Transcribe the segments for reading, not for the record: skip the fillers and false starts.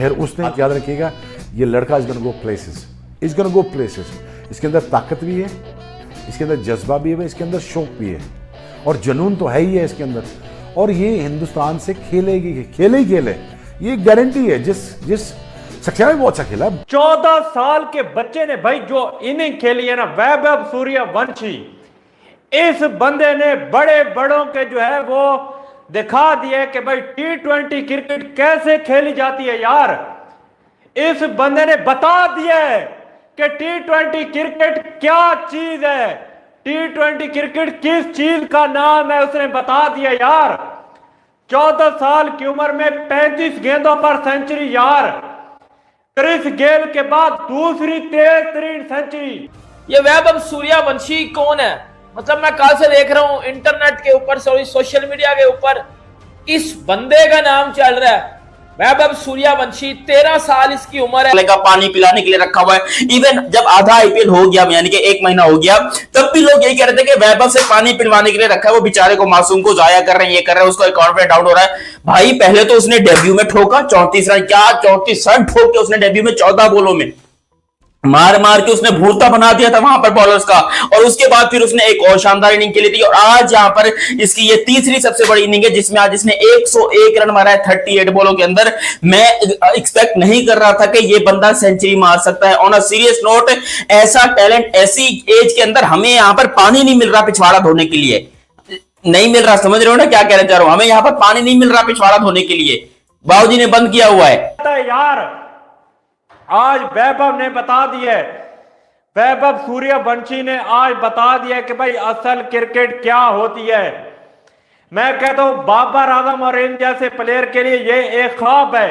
फिर उसने याद रखिएगा, ये लड़का is gonna go places, is gonna go places. इसके अंदर ताकत भी है, इसके अंदर जज्बा भी है, इसके अंदर शौक भी है और जुनून तो है ही है इसके अंदर। और ये हिंदुस्तान से खेलेगी, खेले ही खेले, ये गारंटी है। जिस सक्सेना में बहुत अच्छा खेला। 14 साल के बच्चे ने भाई जो इनिंग खेली है ना, वैभव सूर्यवंशी, इस बंदे ने बड़े बड़ों के जो है वो दिखा दिए कि भाई T20 क्रिकेट कैसे खेली जाती है यार। इस बंदे ने बता दिया है कि T20 क्रिकेट क्या चीज है, T20 क्रिकेट किस चीज का नाम है, उसने बता दिया यार। 14 साल की उम्र में 35 गेंदों पर सेंचुरी यार, क्रिस गेल के बाद दूसरी तेज तरीन सेंचुरी। ये वैभव सूर्यवंशी कौन है? मतलब मैं कल से देख रहा हूं इंटरनेट के ऊपर, सोशल मीडिया के ऊपर इस बंदे का नाम चल रहा है, वैभव सूर्यवंशी। 13 साल इसकी उम्र है। का पानी पिलाने के लिए रखा हुआ है। इवन जब आधा आईपीएल हो गया, यानी कि 1 महीना हो गया, तब भी लोग यही कह रहे थे कि वैभव से पानी पिलवाने के लिए रखा है, वो बेचारे को, मासूम को जाया कर रहे हैं, ये कर रहे हैं, उसका कॉन्फिडेंस डाउन हो रहा है। भाई पहले तो उसने डेब्यू में ठोका 34 रन, क्या 34 रन ठोक के उसने डेब्यू में 14 बॉलों में मार मार के उसने भूरता बना दिया था वहां पर बॉलर्स का। और उसके बाद फिर उसने एक और शानदार इनिंग खेली थी और आज यहां पर इसकी ये तीसरी सबसे बड़ी इनिंग है जिसमें आज इसने 101 रन मारा है 38 बॉलों के अंदर। मैं एक्सपेक्ट नहीं कर रहा था कि ये बंदा सेंचुरी मार सकता है। ऑन अ सीरियस नोट, ऐसा टैलेंट ऐसी एज के अंदर, हमें यहां पर पानी नहीं मिल रहा पिछवाड़ा धोने के लिए, नहीं मिल रहा। समझ रहे हो ना क्या कहना चाह रहा हूं? हमें यहां पर पानी नहीं मिल रहा पिछवाड़ा धोने के लिए, बाबूजी ने बंद किया हुआ है यार। आज वैभव ने बता दिया, वैभव सूर्यवंशी ने आज बता दिया कि भाई असल क्रिकेट क्या होती है। मैं कहता हूं बाबर आजम और इन जैसे प्लेयर के लिए ये एक ख्वाब है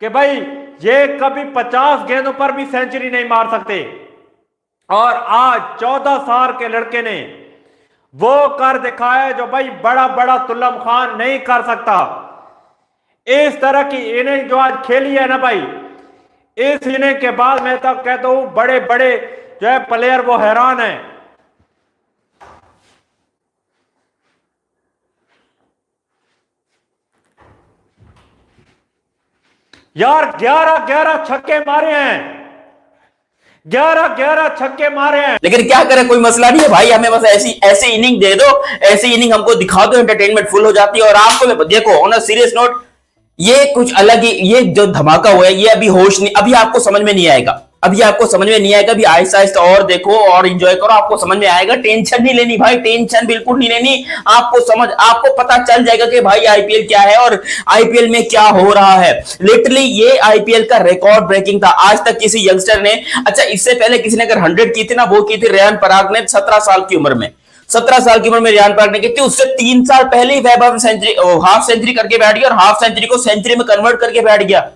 कि भाई ये कभी 50 गेंदों पर भी सेंचुरी नहीं मार सकते। और आज 14 साल के लड़के ने वो कर दिखाया जो भाई बड़ा बड़ा तुल्लम खान नहीं कर सकता। इस तरह की इनिंग जो आज खेली है ना भाई, इस इनिंग के बाद मैं तब कहता हूं बड़े बड़े जो है प्लेयर वो हैरान हैं। यार 11 छक्के मारे हैं, 11 छक्के मारे हैं। लेकिन क्या करें, कोई मसला नहीं है भाई, हमें बस ऐसी इनिंग दे दो, ऐसी इनिंग हमको दिखा दो, एंटरटेनमेंट फुल हो जाती है। और आपको देखो, ऑन अ सीरियस नोट, ये कुछ अलग ही, ये जो धमाका हुआ है, ये अभी होश नहीं, अभी आपको समझ में नहीं आएगा, अभी आपको समझ में नहीं आएगा। अभी आहिस्ता आहिस्ता और देखो और एंजॉय करो, आपको समझ में आएगा। टेंशन नहीं लेनी भाई, टेंशन बिल्कुल नहीं लेनी। आपको पता चल जाएगा कि भाई आईपीएल क्या है और आईपीएल में क्या हो रहा है। लिटरली ये आईपीएल का रिकॉर्ड ब्रेकिंग था। आज तक किसी यंगस्टर ने, अच्छा इससे पहले किसी ने अगर 100 की थी ना, वो की थी रेयान पराग ने 17 साल की उम्र में। 17 साल की उम्र में रेयान पराग ने की थी। उससे 3 साल पहले ही वैभव सेंचुरी, हाफ सेंचुरी करके बैठ गया और हाफ सेंचुरी को सेंचुरी में कन्वर्ट करके बैठ गया।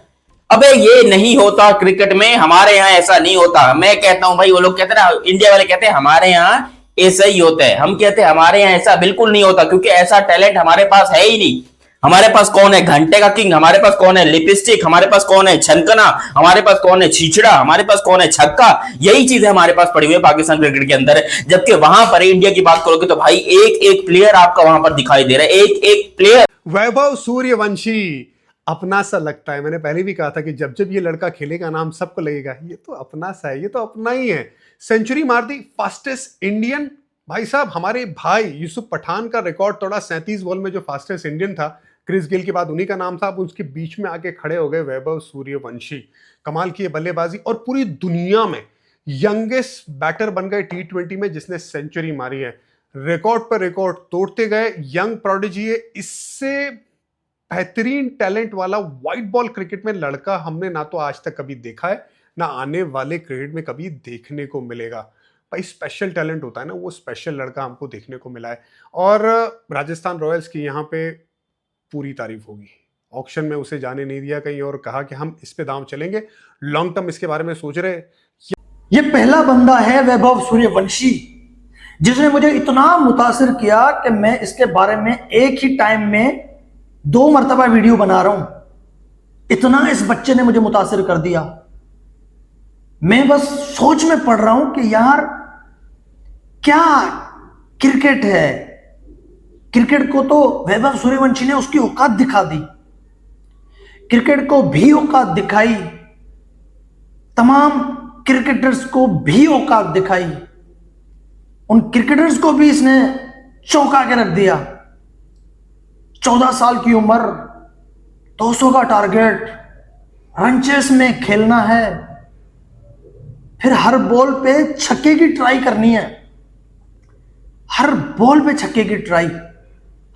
अबे ये नहीं होता क्रिकेट में, हमारे यहां ऐसा नहीं होता। मैं कहता हूं भाई, वो लोग कहते हैं ना, इंडिया वाले कहते हैं हमारे यहां ऐसा ही होता है, हम कहते हैं हमारे यहां ऐसा बिल्कुल नहीं होता, क्योंकि ऐसा टैलेंट हमारे पास है ही नहीं। हमारे पास कौन है घंटे का किंग, हमारे पास कौन है लिपस्टिक, हमारे पास कौन है छनकना, हमारे पास कौन है छिछड़ा, हमारे पास कौन है छक्का। यही चीजें हमारे पास पड़ी हुई है पाकिस्तान क्रिकेट के अंदर। जबकि वहां पर इंडिया की बात करोगे तो भाई एक एक प्लेयर आपका वहां पर दिखाई दे रहा है, एक एक प्लेयर। वैभव सूर्यवंशी अपना सा लगता है। मैंने पहले भी कहा था कि जब जब ये लड़का खेलेगा नाम सबको लगेगा ये तो अपना सा है, ये तो अपना ही है। सेंचुरी मार दी, फास्टेस्ट इंडियन। भाई साहब, हमारे भाई यूसुफ पठान का रिकॉर्ड तोड़ा 37 बॉल में, जो फास्टेस्ट इंडियन था, क्रिस गेल के बाद उन्हीं का नाम था। अब उसके बीच में आके खड़े हो गए वैभव सूर्यवंशी। कमाल की बल्लेबाजी और पूरी दुनिया में यंगेस्ट बैटर बन गए T20 में जिसने सेंचुरी मारी है। रिकॉर्ड पर रिकॉर्ड तोड़ते गए, यंग प्रोडिजी है। इससे बेहतरीन टैलेंट वाला व्हाइट बॉल क्रिकेट में लड़का हमने ना तो आज तक कभी देखा है, ना आने वाले क्रिकेट में कभी देखने को मिलेगा। भाई स्पेशल टैलेंट होता है ना, वो स्पेशल लड़का हमको देखने को मिला है। और राजस्थान रॉयल्स की यहाँ पे पूरी तारीफ होगी। ऑक्शन में उसे जाने नहीं दिया कहीं और, कहा कि हम इस पे दांव चलेंगे, लॉन्ग टर्म इसके बारे में सोच रहे। ये पहला बंदा है वैभव सूर्यवंशी जिसने मुझे इतना मुतासिर किया कि मैं इसके बारे में एक ही टाइम में 2 मरतबा वीडियो बना रहा हूं। इतना इस बच्चे ने मुझे मुतासिर कर दिया। मैं बस सोच में पड़ रहा हूं कि यार क्या क्रिकेट है। क्रिकेट को तो वैभव सूर्यवंशी ने उसकी औकात दिखा दी। क्रिकेट को भी औकात दिखाई, तमाम क्रिकेटर्स को भी औकात दिखाई, उन क्रिकेटर्स को भी इसने चौंका के रख दिया। 14 साल की उम्र, 200 का टारगेट, रनचेस में खेलना है, फिर हर बॉल पे छक्के की ट्राई करनी है, हर बॉल पे छक्के की ट्राई।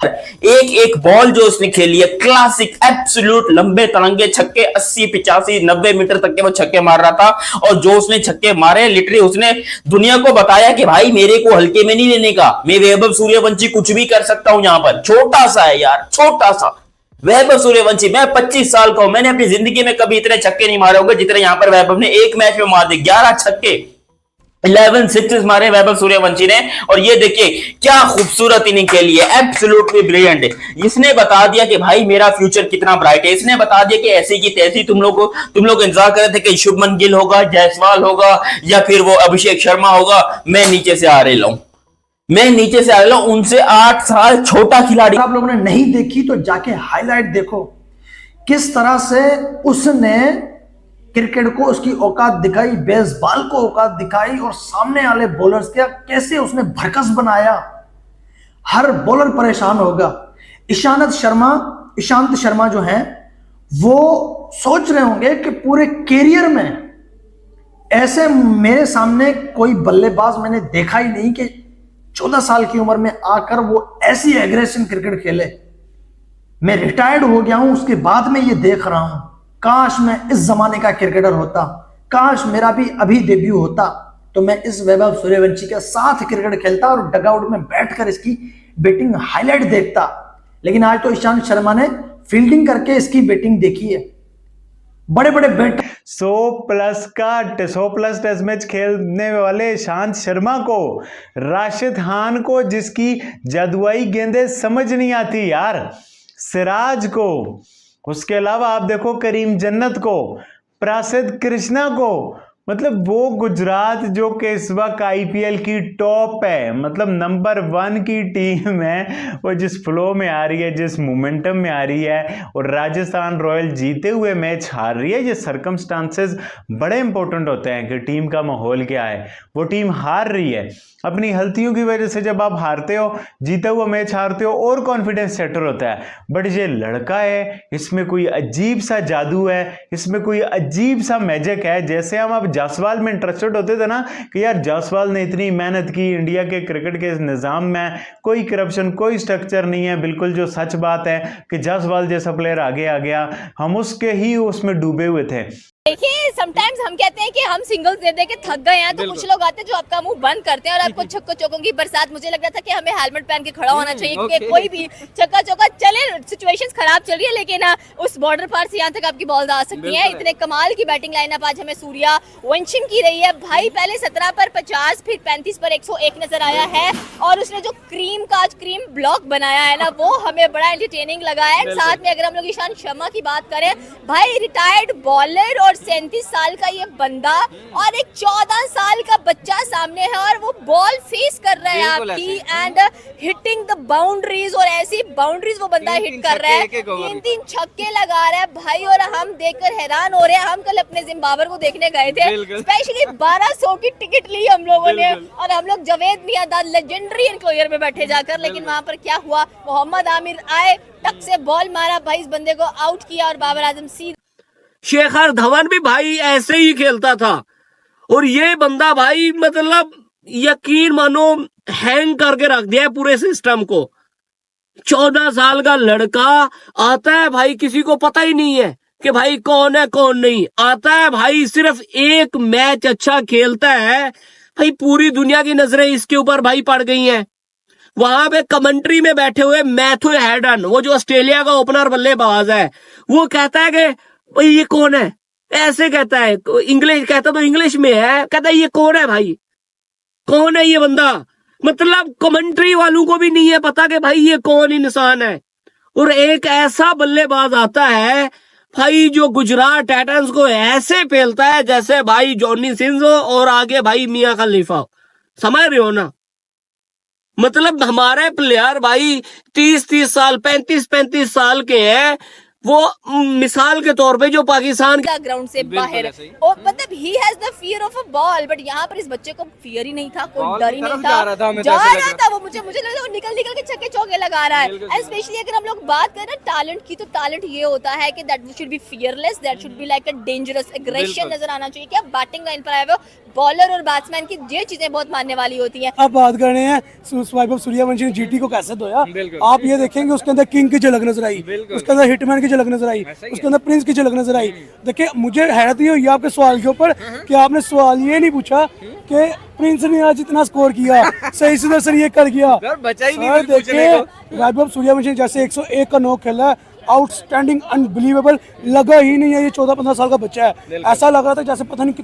एक एक बॉल जो उसने खेली है क्लासिक एब्सोल्यूट लंबे तरंगे छक्के 80 85 90 मीटर तक के वो छक्के मार रहा था। और जो उसने छक्के मारे लिटरली उसने दुनिया को बताया कि भाई मेरे को हल्के में नहीं लेने का, मैं वैभव सूर्यवंशी कुछ भी कर सकता हूं। यहां पर छोटा सा है यार, छोटा सा वैभव सूर्यवंशी। मैं 25 साल का हूं, मैंने अपनी जिंदगी में कभी इतने छक्के नहीं मारे होंगे जितने यहां पर वैभव ने एक मैच में मार दिए। 11 छक्के, 11 सिक्सेस मारे वैभव सूर्यवंशी ने। और ये देखिए क्या खूबसूरत इनिंग खेली है, एब्सोल्युटली ब्रिलियंट। इसने बता दिया कि भाई मेरा फ्यूचर कितना ब्राइट है। इसने बता दिया कि ऐसी की तैसी तुम लोग इंतजार कर रहे थे कि शुभमन गिल होगा, जायसवाल होगा या फिर वो अभिषेक शर्मा होगा। मैं नीचे से आ रहा हूं, उनसे 8 साल छोटा खिलाड़ी। आप लोगों ने नहीं देखी तो जाके हाईलाइट देखो, किस तरह से उसने क्रिकेट को उसकी औकात दिखाई, बेसबॉल को औकात दिखाई, और सामने वाले बॉलर्स का कैसे उसने भरकस बनाया। हर बॉलर परेशान होगा। ईशांत शर्मा जो हैं वो सोच रहे होंगे कि पूरे कैरियर में ऐसे मेरे सामने कोई बल्लेबाज मैंने देखा ही नहीं कि 14 साल की उम्र में आकर वो ऐसी एग्रेसिव क्रिकेट खेले। मैं रिटायर्ड हो गया हूं, उसके बाद में ये देख रहा हूं, काश मैं इस जमाने का क्रिकेटर होता, काश मेरा भी अभी डेब्यू होता तो मैं इस वैभव सूर्यवंशी के साथ क्रिकेट खेलता और डगआउट में बैठकर इसकी बैटिंग हाईलाइट देखता। लेकिन आज तो ईशांत शर्मा ने फील्डिंग करके इसकी बैटिंग देखी है। बड़े बड़े बैट 100 प्लस टेस्ट मैच खेलने वाले ईशांत शर्मा को, राशिद खान को जिसकी जादुई गेंदें समझ नहीं आती यार, सिराज को, उसके अलावा आप देखो करीम जन्नत को, प्रसिद्ध कृष्णा को, मतलब वो गुजरात जो कि इस वक्त आईपीएल की टॉप है, मतलब नंबर 1 की टीम है, वो जिस फ्लो में आ रही है, जिस मोमेंटम में आ रही है, और राजस्थान रॉयल जीते हुए मैच हार रही है। ये सर्कमस्टांसेस बड़े इंपॉर्टेंट होते हैं कि टीम का माहौल क्या है। वो टीम हार रही है अपनी गलतियों की वजह से। जब आप हारते हो, जीता हुआ मैच हारते हो, और कॉन्फिडेंस सेटर होता है। बट ये लड़का है, इसमें कोई अजीब सा जादू है, इसमें कोई अजीब सा मैजिक है। जैसे हम अब जायसवाल में इंटरेस्टेड होते थे ना कि यार जायसवाल ने इतनी मेहनत की, इंडिया के क्रिकेट के निज़ाम में कोई करप्शन, कोई स्ट्रक्चर नहीं है, बिल्कुल जो सच बात है कि जायसवाल जैसा प्लेयर आगे आ गया, हम उसके ही उसमें डूबे हुए थे। देखिए समटाइम्स हम कहते हैं कि हम सिंगल्स दे दे के थक गए हैं, तो कुछ लोग आते हैं जो आपका मुंह बंद करते हैं और आपको छक्को चौकों की बरसात। मुझे लग रहा था कि हमें हेलमेट पहन के खड़ा होना चाहिए क्योंकि कोई भी छक्का चौका चले, सिचुएशंस खराब चल रही है लेकिन उस बॉर्डर पार से यहाँ तक आपकी बॉल आ सकती है। इतने कमाल की बैटिंग लाइनअप आज हमें सूर्या वंशी की रही है भाई। पहले 17 पर 50, फिर 35 पर 101 नजर आया है, और उसने जो क्रीम ब्लॉक बनाया है ना, वो हमें बड़ा एंटरटेनिंग लगा है। साथ में अगर हम लोग ईशांत शर्मा की बात करें, भाई रिटायर्ड बॉलर और 37 साल का ये बंदा और एक 14 साल का बच्चा सामने है, और वो बॉल फेस कर रहा है आपकी एंड हिटिंग द बाउंड्रीज, और ऐसी बाउंड्रीज वो बंदा हिट कर रहा है। 3 छक्के लगा रहा है भाई, और हम देखकर हैरान हो रहे हैं। हम कल अपने जिम्बाब्वे को देखने गए थे, स्पेशली 1200 की टिकट ली हम लोगों ने, और हम लोग जवेद मियांदाद लेजेंडरी एनक्लोजर में बैठे जाकर। लेकिन वहां पर क्या हुआ, मोहम्मद आमिर आए, टक से बॉल मारा भाई, इस बंदे को आउट किया, और बाबर आजम सीधा। शेखर धवन भी भाई ऐसे ही खेलता था, और ये बंदा भाई मतलब यकीन मानो हैंग करके रख दिया है पूरे सिस्टम को। 14 साल का लड़का आता है भाई, किसी को पता ही नहीं है कि भाई कौन है कौन नहीं। आता है भाई, सिर्फ एक मैच अच्छा खेलता है भाई, पूरी दुनिया की नजरें इसके ऊपर भाई पड़ गई हैं। वहां पे कमेंट्री में बैठे हुए मैथ्यू हेडन, वो जो ऑस्ट्रेलिया का ओपनर बल्लेबाज है, वो कहता है कि भाई ये कौन है, ऐसे कहता है, इंग्लिश कहता तो इंग्लिश में है, कहता है ये कौन है भाई, कौन है ये बंदा। मतलब कमेंट्री वालों को भी नहीं है पता कि भाई ये कौन इंसान है। और एक ऐसा बल्लेबाज आता है भाई जो गुजरात टाइटंस को ऐसे पेलता है जैसे भाई जॉनी सिंस हो और आगे भाई मियां खलीफा हो, समझ रहे हो ना। मतलब हमारे प्लेयर भाई 30-30 साल 35-35 साल के हैं वो मिसाल के तौर पे जो पाकिस्तान ग्राउंड से बाहर और मतलब he has the fear of a ball, but यहाँ पर इस बच्चे को फियर ही नहीं था, कोई डर ही नहीं था, जा रहा था वो। मुझे लगा वो निकल के छक्के चौके लगा रहा है। एंड स्पेशली अगर हम लोग बात करें टैलेंट की, तो टैलेंट ये होता है कि that should be fearless, that should be like a dangerous aggression नजर आना चाहिए। क्या बैटिंग लाइन पर आए हुए बॉलर और बैट्समैन की ये चीजें बहुत मानने वाली होती हैं। अब बात कर रहे हैं वैभव सूर्यवंशी ने जीटी को कैसे धोया, आप ये देखेंगे उसके अंदर किंग की झलक नजर आई, उसके अंदर हिटमैन की झलक नजर आई, उसके अंदर प्रिंस की झलक नजर आई। देखिए मुझे हैरत ही हुई आपके सवाल के ऊपर कि आपने सवाल ये नहीं पूछा कि प्रिंस ने आज इतना स्कोर किया, सही से सर ये कर गया। सर देखिए वैभव सूर्यवंशी जैसे 101 का नॉक खेला है, आउटस्टैंडिंग, अनबिलीवेबल, लगा ही नहीं है ये 14-15 साल का बच्चा है। ऐसा लग रहा था जैसे पता नहीं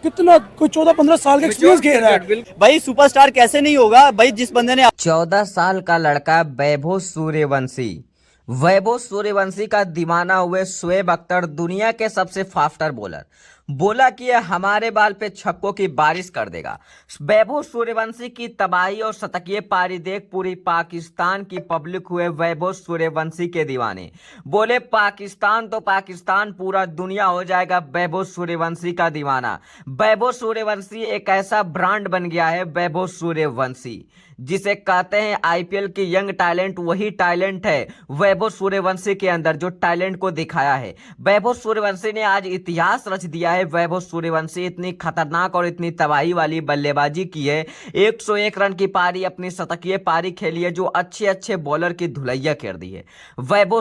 कितना कोई 14-15 साल का एक्सपीरियंस खेल रहा है। भाई सुपरस्टार कैसे नहीं होगा भाई, जिस बंदे ने 14 साल का लड़का वैभव सूर्यवंशी। वैभव सूर्यवंशी का दीवाना हुए शोएब अख्तर, दुनिया के सबसे फास्टर बॉलर, बोला कि यह हमारे बाल पे छक्कों की बारिश कर देगा। वैभव सूर्यवंशी की तबाही और शतकीय पारी देख पूरी पाकिस्तान की पब्लिक हुए वैभव सूर्यवंशी के दीवाने। बोले पाकिस्तान तो पाकिस्तान, पूरा दुनिया हो जाएगा वैभव सूर्यवंशी का दीवाना। वैभव सूर्यवंशी एक ऐसा ब्रांड बन गया है, वैभव सूर्यवंशी जिसे कहते हैं आईपीएल के यंग टैलेंट, वही टैलेंट है वैभव सूर्यवंशी के अंदर जो टैलेंट को दिखाया है। वैभव सूर्यवंशी ने आज इतिहास रच दिया है। वैभव सूर्यवंशी इतनी खतरनाक और इतनी तबाही वाली बल्लेबाजी की है, 101 रन की पारी, अपनी शतकीय पारी खेली है, जो अच्छे अच्छे बॉलर की धुलैया कर दी है वैभव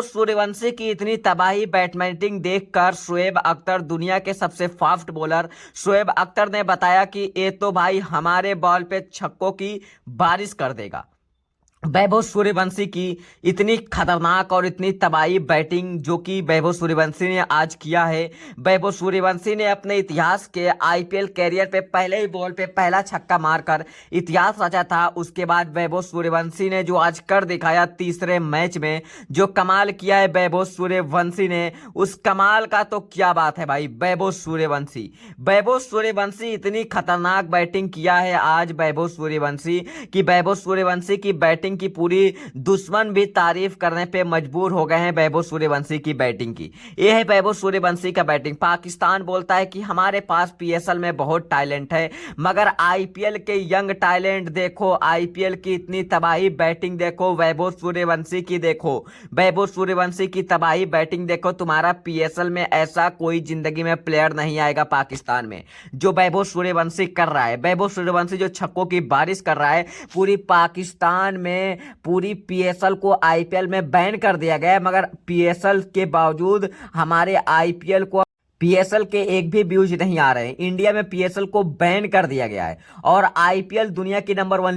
सूर्यवंशी की इतनी तबाही बैटमैनिंग देखकर शोएब अख्तर, दुनिया के सबसे फास्ट बॉलर शोएब अख्तर ने बताया कि ये तो भाई हमारे बॉल पे छक्कों की बारिश कर देगा। वैभव सूर्यवंशी की इतनी खतरनाक और इतनी तबाही बैटिंग जो कि वैभव सूर्यवंशी ने आज किया है। वैभव सूर्यवंशी ने अपने इतिहास के आईपीएल कैरियर पे पहले ही बॉल पे पहला छक्का मारकर इतिहास रचा था। उसके बाद वैभव सूर्यवंशी ने जो आज कर दिखाया तीसरे मैच में, जो कमाल किया है वैभव सूर्यवंशी ने, उस कमाल का तो क्या बात है भाई। वैभव सूर्यवंशी इतनी खतरनाक बैटिंग किया है आज वैभव सूर्यवंशी की बैटिंग की पूरी दुश्मन भी तारीफ करने पे मजबूर हो गए हैं वैभव सूर्यवंशी की बैटिंग की। यह है वैभव सूर्यवंशी का बैटिंग। पाकिस्तान बोलता है कि हमारे पास पीएसएल में बहुत टैलेंट है, मगर आईपीएल के यंग टैलेंट देखो, आईपीएल की इतनी तबाही बैटिंग देखो, वैभव सूर्यवंशी की देखो, वैभव सूर्यवंशी की तबाही बैटिंग देखो। तुम्हारा पीएसएल में ऐसा कोई जिंदगी में प्लेयर नहीं आएगा पाकिस्तान में जो वैभव सूर्यवंशी कर रहा है। वैभव सूर्यवंशी जो छक्कों की बारिश कर रहा है, पूरी पाकिस्तान में पूरी पीएसएल को आईपीएल में बैन कर दिया गया है, मगर पीएसएल के बावजूद हमारे आईपीएल को पीएसएल के एक भी व्यूज नहीं आ रहे हैं। इंडिया में पीएसएल को बैन कर दिया गया है और आईपीएल दुनिया की नंबर 1